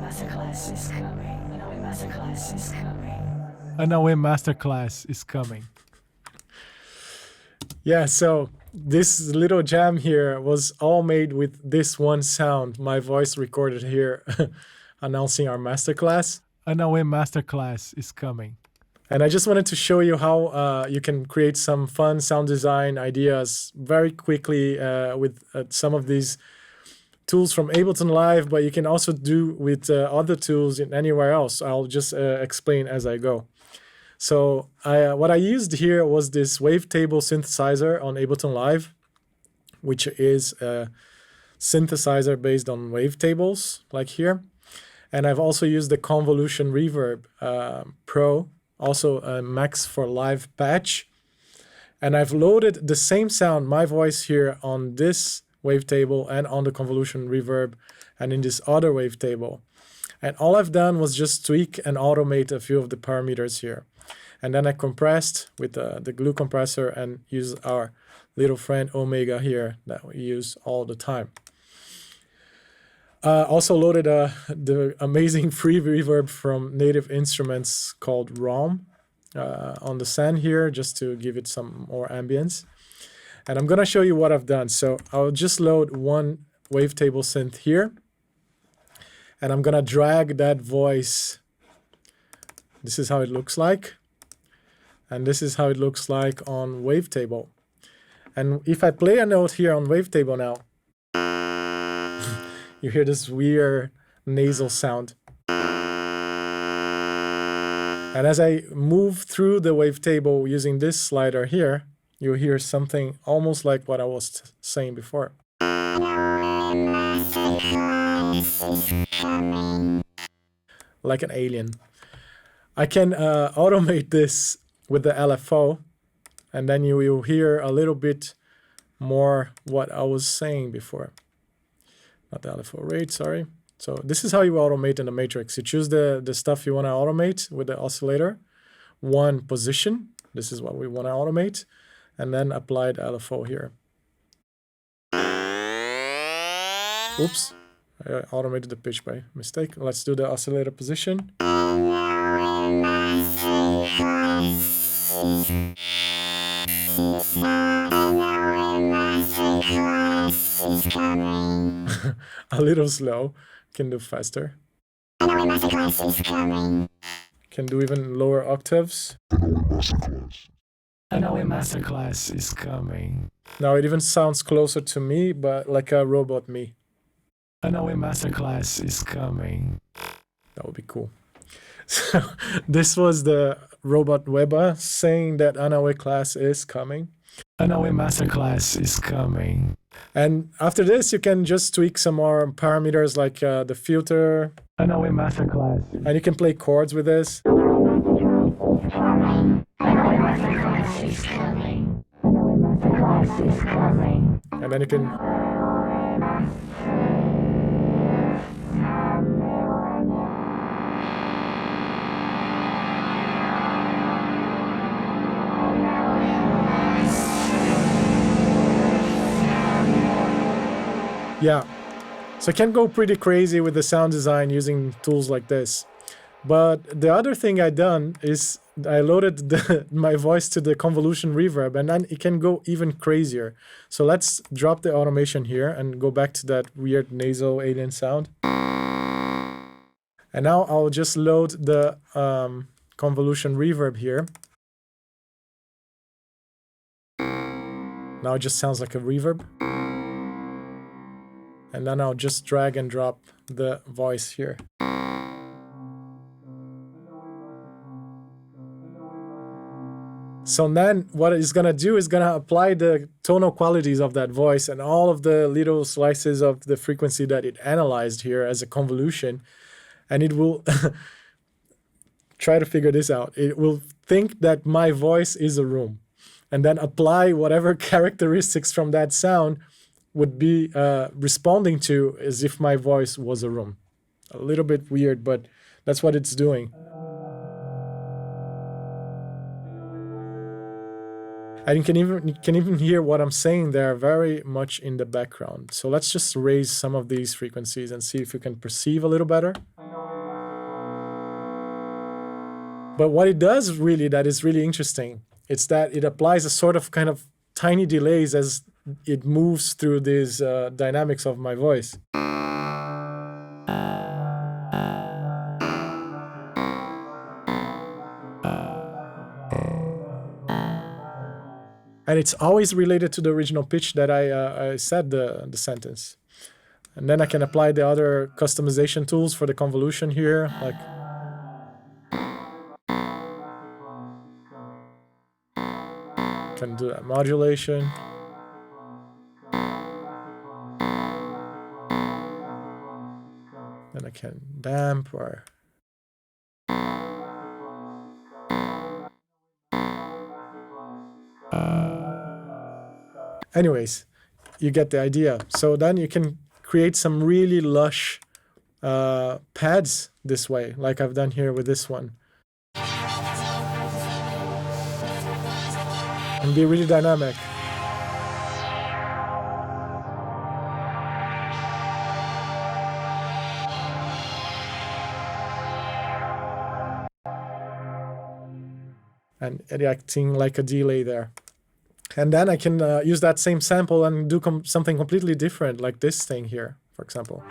Masterclass is coming. Anaweh Masterclass is coming. Anaweh Masterclass is coming. Yeah, so this little jam here was all made with this one sound, my voice recorded here announcing our masterclass. Anaweh Masterclass is coming. And I just wanted to show you how you can create some fun sound design ideas very quickly with some of these tools from Ableton Live, but you can also do with other tools in anywhere else. I'll just explain as I go. So what I used here was this Wehbbtable synthesizer on Ableton Live, which is a synthesizer based on wavetables, like here. And I've also used the Convolution Reverb Pro, also a Max for Live patch. And I've loaded the same sound, my voice here, on this wavetable and on the Convolution Reverb and in this other wavetable. And all I've done was just tweak and automate a few of the parameters here. And then I compressed with the glue compressor and use our little friend Omega here that we use all the time. Also loaded the amazing free reverb from Native Instruments called ROM on the send here, just to give it some more ambience. And I'm going to show you what I've done. So I'll just load one wavetable synth here. And I'm going to drag that voice. This is how it looks like. And this is how it looks like on Wehbbtable. And if I play a note here on Wehbbtable now, you hear this weird nasal sound. And as I move through the Wehbbtable using this slider here, you'll hear something almost like what I was saying before. Like an alien. I can automate this with the LFO, and then you will hear a little bit more what I was saying before. Not the LFO rate, sorry. So this is how you automate in the matrix. You choose the stuff you want to automate with the oscillator. One position, this is what we want to automate, and then apply the LFO here. Oops, I automated the pitch by mistake. Let's do the oscillator position. A little slow. Can do faster. Can do even lower octaves. Anaweh Masterclass is coming. Now it even sounds closer to me, but like a robot me. Anaweh Masterclass is coming. That would be cool. So this was the robot Webba saying that Anaweh class is coming. Anaweh Masterclass is coming. And after this, you can just tweak some more parameters like the filter. Anaweh Masterclass. And you can play chords with this. Anaweh Masterclass is coming. Anaweh Masterclass is coming. And then you can yeah, so I can go pretty crazy with the sound design using tools like this. But the other thing I done is I loaded my voice to the Convolution Reverb, and then it can go even crazier. So let's drop the automation here and go back to that weird nasal alien sound. And now I'll just load the Convolution Reverb here. Now it just sounds like a reverb. And then I'll just drag and drop the voice here. So then what it's gonna do is gonna apply the tonal qualities of that voice and all of the little slices of the frequency that it analyzed here as a convolution. And it will try to figure this out. It will think that my voice is a room and then apply whatever characteristics from that sound would be responding to as if my voice was a room. A little bit weird, but that's what it's doing. And you can even hear what I'm saying there very much in the background. So let's just raise some of these frequencies and see if you can perceive a little better. But what it does really that is really interesting, it's that it applies a sort of kind of tiny delays as it moves through these dynamics of my voice. And it's always related to the original pitch that I said the sentence. And then I can apply the other customization tools for the convolution here, like can do a modulation. Then I can damp or anyways, you get the idea. So then you can create some really lush pads this way, like I've done here with this one. And be really dynamic. And acting like a delay there. And then I can use that same sample and do something completely different, like this thing here, for example.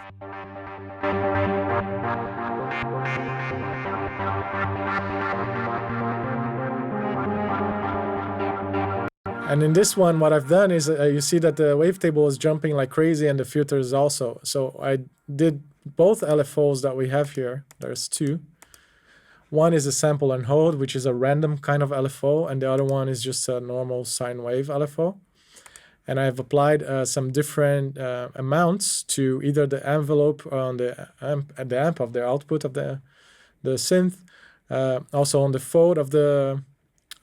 And in this one, what I've done is you see that the wavetable is jumping like crazy and the filters also. So I did both LFOs that we have here. There's two. One is a sample and hold, which is a random kind of LFO, and the other one is just a normal sine wave LFO. And I've applied some different amounts to either the envelope on the amp of the output of the synth, also on the phode of the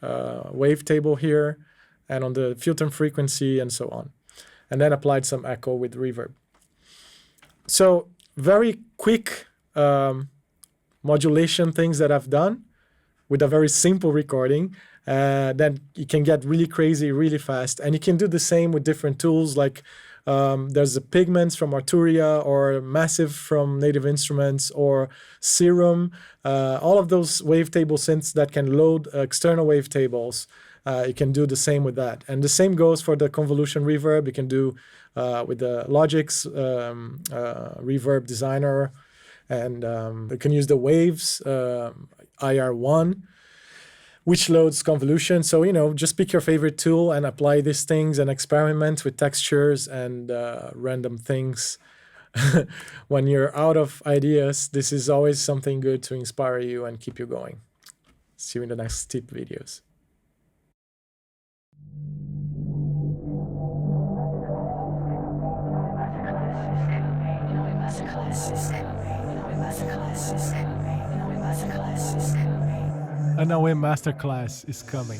wavetable here, and on the filter frequency and so on. And then applied some echo with reverb. So very quick modulation things that I've done with a very simple recording. Then you can get really crazy really fast. And you can do the same with different tools, like there's the Pigments from Arturia, or Massive from Native Instruments, or Serum. All of those wavetable synths that can load external wavetables. You can do the same with that. And the same goes for the convolution reverb. You can do with the Logic's Reverb Designer. And you can use the Waves IR1, which loads convolution. So, you know, just pick your favorite tool and apply these things and experiment with textures and random things. When you're out of ideas, this is always something good to inspire you and keep you going. See you in the next tip videos. Anaweh Masterclass is coming.